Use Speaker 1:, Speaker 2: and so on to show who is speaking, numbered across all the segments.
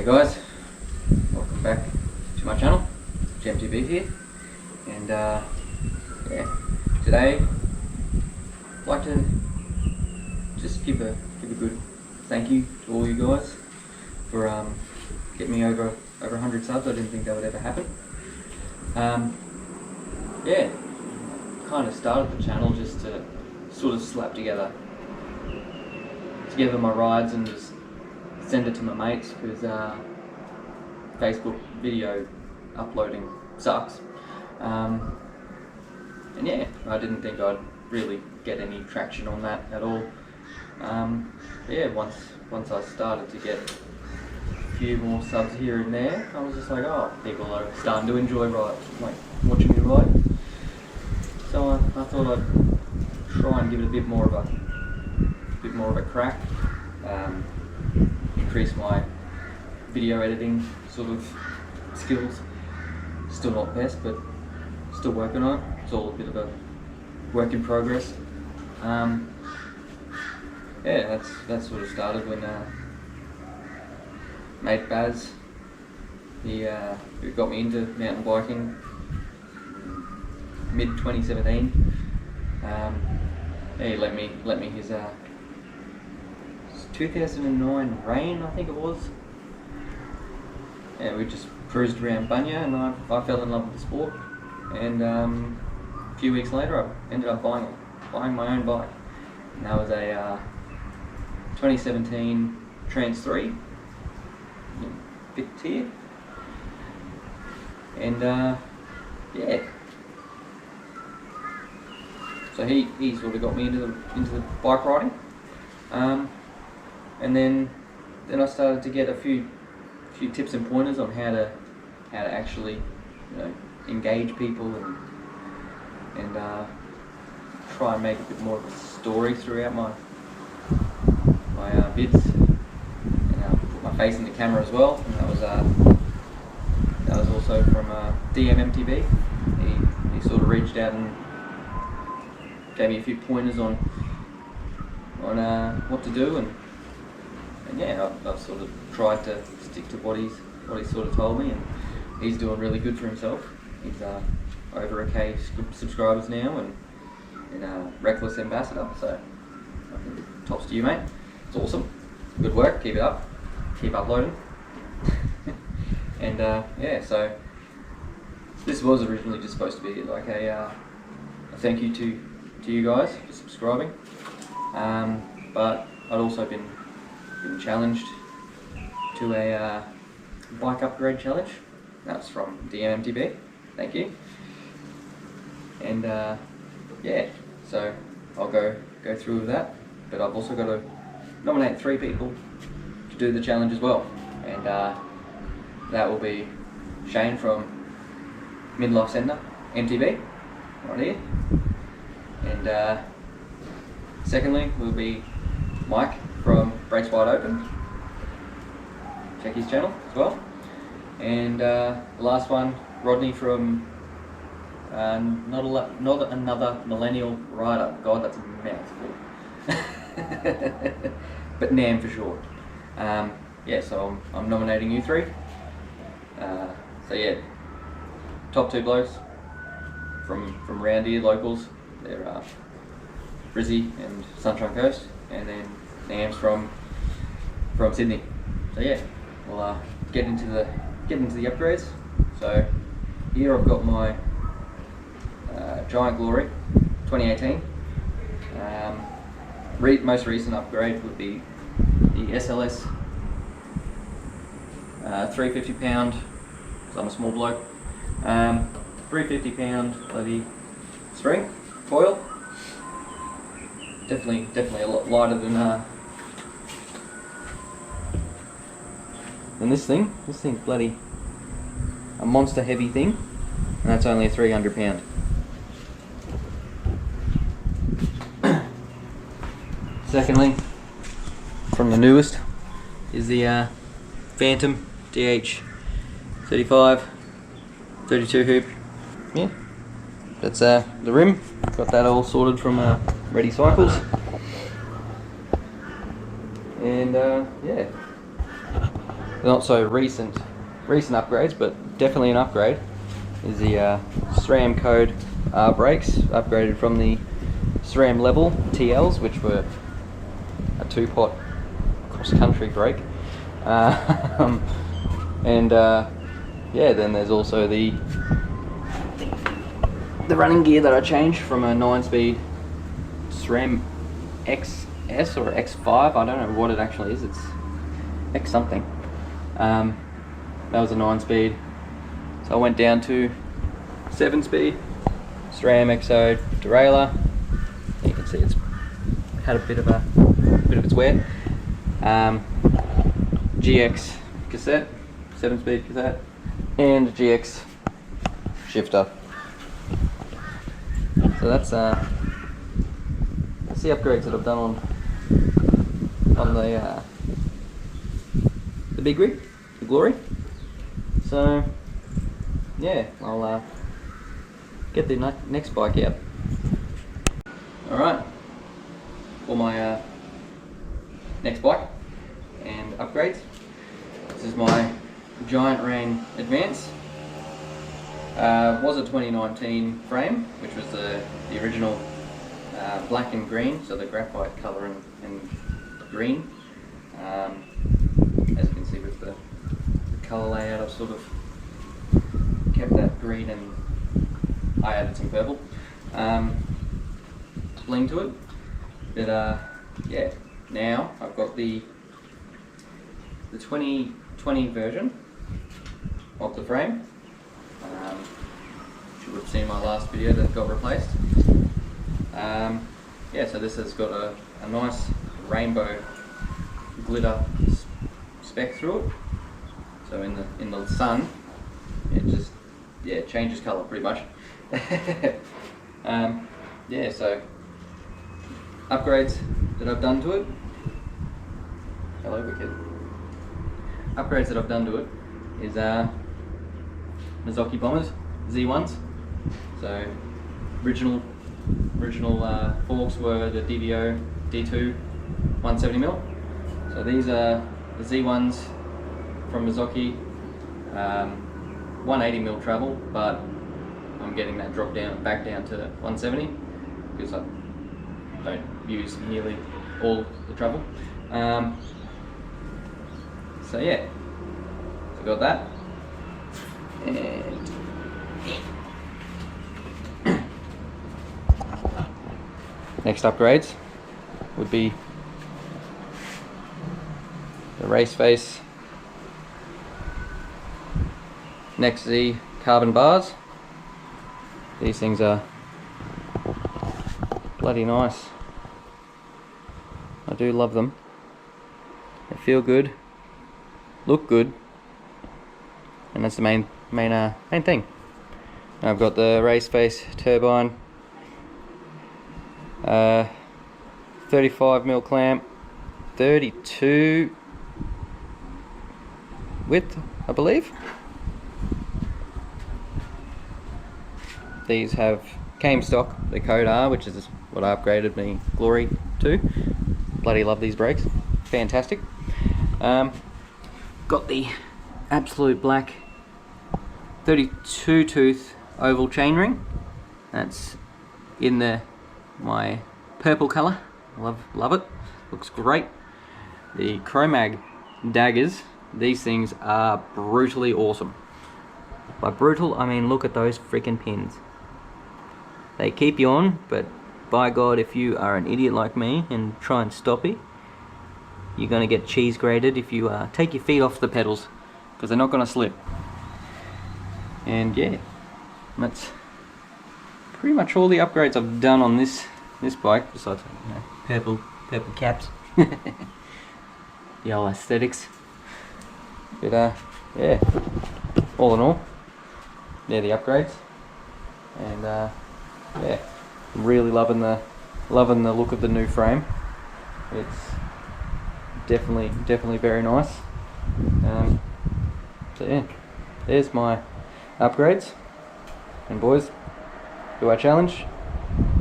Speaker 1: Hey guys, welcome back to my channel. MTB here, and yeah, today I'd like to just give a good thank you to all you guys for getting me over 100 subs. I didn't think that would ever happen. Yeah, kind of started the channel just to sort of slap together my rides and just send it to my mates, because Facebook video uploading sucks. And yeah, I didn't think I'd really get any traction on that at all. Yeah, once I started to get a few more subs here and there, I was just like, oh, people are starting to enjoy like watching me ride. So I thought I'd try and give it a bit more of a crack. Increase my video editing sort of skills. Still not best, but still working on it. It's all a bit of a work in progress. Yeah, that sort of started when mate Baz, who got me into mountain biking mid 2017. Yeah, he lent me his 2009 Rain, I think it was. Yeah, we just cruised around Bunya, and I fell in love with the sport. And a few weeks later, I ended up buying my own bike. And that was a 2017 Trans 3, big tier. And yeah, so he sort of got me into the bike riding. And then I started to get a few tips and pointers on how to actually, engage people and try and make a bit more of a story throughout my vids, and put my face in the camera as well. And that was also from MTB. He sort of reached out and gave me a few pointers on what to do, and yeah, I've sort of tried to stick to what he's sort of told me, and he's doing really good for himself. He's over a K subscribers now, and a Reckless ambassador. So I think tops to you, mate. It's awesome. Good work. Keep it up. Keep uploading. And yeah, so this was originally just supposed to be like a thank you to you guys for subscribing. But I'd also been challenged to a bike upgrade challenge. That was from MTB. Thank you. And yeah, so I'll go through with that. But I've also got to nominate 3 people to do the challenge as well. And that will be Shane from Midlife Center, MTB, right here. And secondly will be Mike from Brakes Wide Open. Check his channel as well. And the last one, Rodney from not another millennial rider. God, that's a mouthful. But NAM for short. Yeah, so I'm nominating you 3. So yeah, top 2 blokes from round here, locals. They're Brizzy and Sunshine Coast, and then NAM's from Sydney. So yeah, we'll get into the upgrades. So here I've got my Giant Glory 2018. Most recent upgrade would be the SLS 350 pound, because I'm a small bloke. 350 pound bloody spring foil. Definitely a lot lighter than this thing. This thing's bloody a monster heavy thing, and that's only a 300 pound. Secondly, from the newest, is the Phantom DH35 32 hoop. Yeah, that's the rim. Got that all sorted from Ready Cycles. And yeah, not so recent upgrades, but definitely an upgrade, is the SRAM code brakes, upgraded from the SRAM level TLs, which were a 2-pot cross-country brake. Yeah, then there's also the running gear that I changed from a 9-speed SRAM XS or X5. I don't know what it actually is. It's X something. That was a 9-speed, so I went down to 7-speed SRAM XO derailleur. You can see it's had a bit of its wear. GX cassette, 7-speed cassette, and a GX shifter. So that's the upgrades that I've done on the big rig, the Glory. So yeah, I'll get the next bike out. Alright, for my next bike and upgrades. This is my Giant Rain Advance. Was a 2019 frame, which was the original black and green, so the graphite colour and green. As you can see with the colour layout, I've sort of kept that green and I added some purple bling to it. But yeah, now I've got the 2020 version of the frame. You would have seen my last video that got replaced. Yeah, so this has got a nice rainbow glitter speck through it. So in the sun, it just changes colour pretty much. Yeah, so upgrades that I've done to it. Hello, wicked. Upgrades that I've done to it is Mazzocchi bombers, Z1s. So original forks were the DVO D2 170mm. So these are the Z1s from Mazzocchi, 180mm travel, but I'm getting that dropped back down to 170 because I don't use nearly all the travel. So yeah, so got that. And next upgrades would be the race face Next Z carbon bars. These things are bloody nice. I do love them. They feel good, look good, and that's the main thing. I've got the race face turbine, 35mm clamp, 32 width, I believe. These came stock, the Code R, which is what I upgraded my Glory to. Bloody love these brakes, fantastic. Got the absolute black 32 tooth oval chainring. That's in my purple colour. Love it. Looks great. The Chromag daggers. These things are brutally awesome. By brutal, I mean look at those freaking pins. They keep you on, but by God, if you are an idiot like me and try and stop it, you're going to get cheese grated if you take your feet off the pedals, because they're not going to slip. And yeah, that's pretty much all the upgrades I've done on this bike, besides purple caps. The old aesthetics. But yeah, all in all, they're the upgrades, and yeah, I'm really loving the look of the new frame. It's definitely very nice. So yeah, there's my upgrades. And boys, do I challenge?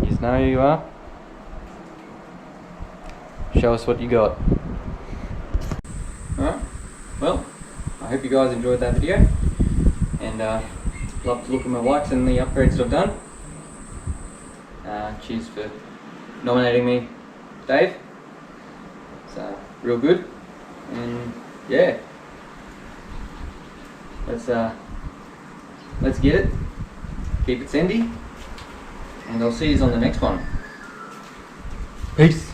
Speaker 1: You know who you are. Show us what you got. Alright, well, hope you guys enjoyed that video, and love to look at my likes and the upgrades that I've done. Cheers for nominating me, Dave. It's real good, and yeah, let's get it. Keep it Sendy, and I'll see you on the next one. Peace.